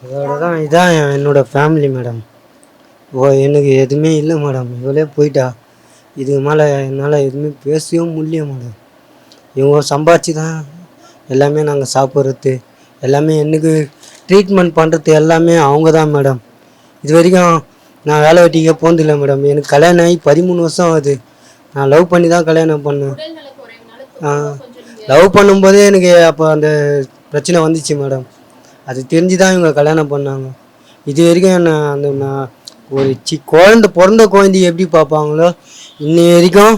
அதோட தான் இதான் என்னோடய ஃபேமிலி மேடம். எனக்கு எதுவுமே இல்லை மேடம். இவளே போயிட்டா. இதுக்கு மேலே என்னால் எதுவுமே பேசவும் முடியல மேடம். இவங்க சம்பாதிச்சு தான் எல்லாமே நாங்கள் சாப்பிட்றது எல்லாமே எனக்கு ட்ரீட்மெண்ட் பண்ணுறது எல்லாமே அவங்க தான் மேடம். இது வரைக்கும் நான் வேலை வெட்டிக்கே போனதில்லை மேடம். எனக்கு கல்யாணம் ஆகி 13 வருஷம் ஆகுது. நான் லவ் பண்ணி தான் கல்யாணம் பண்ணேன். லவ் பண்ணும்போதே எனக்கு அப்போ அந்த பிரச்சனை வந்துச்சு மேடம். அது தெரிஞ்சு தான் இவங்க கல்யாணம் பண்ணாங்க. இது வரைக்கும் என்ன அந்த நான் ஒரு பிறந்த குழந்தைய எப்படி பார்ப்பாங்களோ இன்னி வரைக்கும்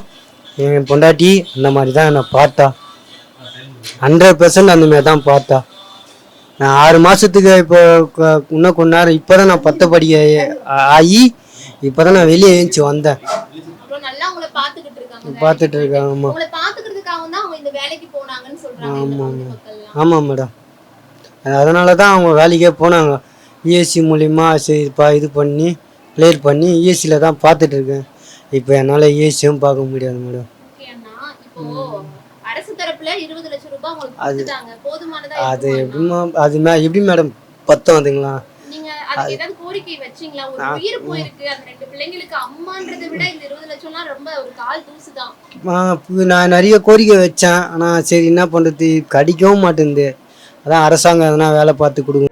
என் பொண்டாட்டி அந்த மாதிரி தான் என்னை பார்த்தா. 100% அந்த மாதிரி தான் பார்த்தா. நான் 6 மாதத்துக்கு இப்போ இன்னும் கொஞ்ச நேரம் இப்போ தான் நான் 10 படிக்க ஆகி இப்போ தான் நான் வெளியே எழுந்துச்சி வந்தேன். பார்த்துட்டு இருக்காங்க. ஆமாம் மேடம். அதனால தான் அவங்க வேலைக்கே போனாங்க. இஎஸ்சி மூலிமா சரிப்பா இது பண்ணி கிளியர் பண்ணி இஎஸ்சியில் தான் பார்த்துட்டு இருக்கேன். இப்போ என்னால் இஎஸ்சியும் பார்க்க முடியாது மேடம். அது எப்படி மேடம் பத்தம் அதுங்களா? நான் நிறைய கோரிக்கை வச்சேன். ஆனால் சரி என்ன பண்ணுறது, கிடைக்கவும் மாட்டேங்குது. அதான் அரசாங்கம் எதனா வேலை பார்த்து கொடுங்க.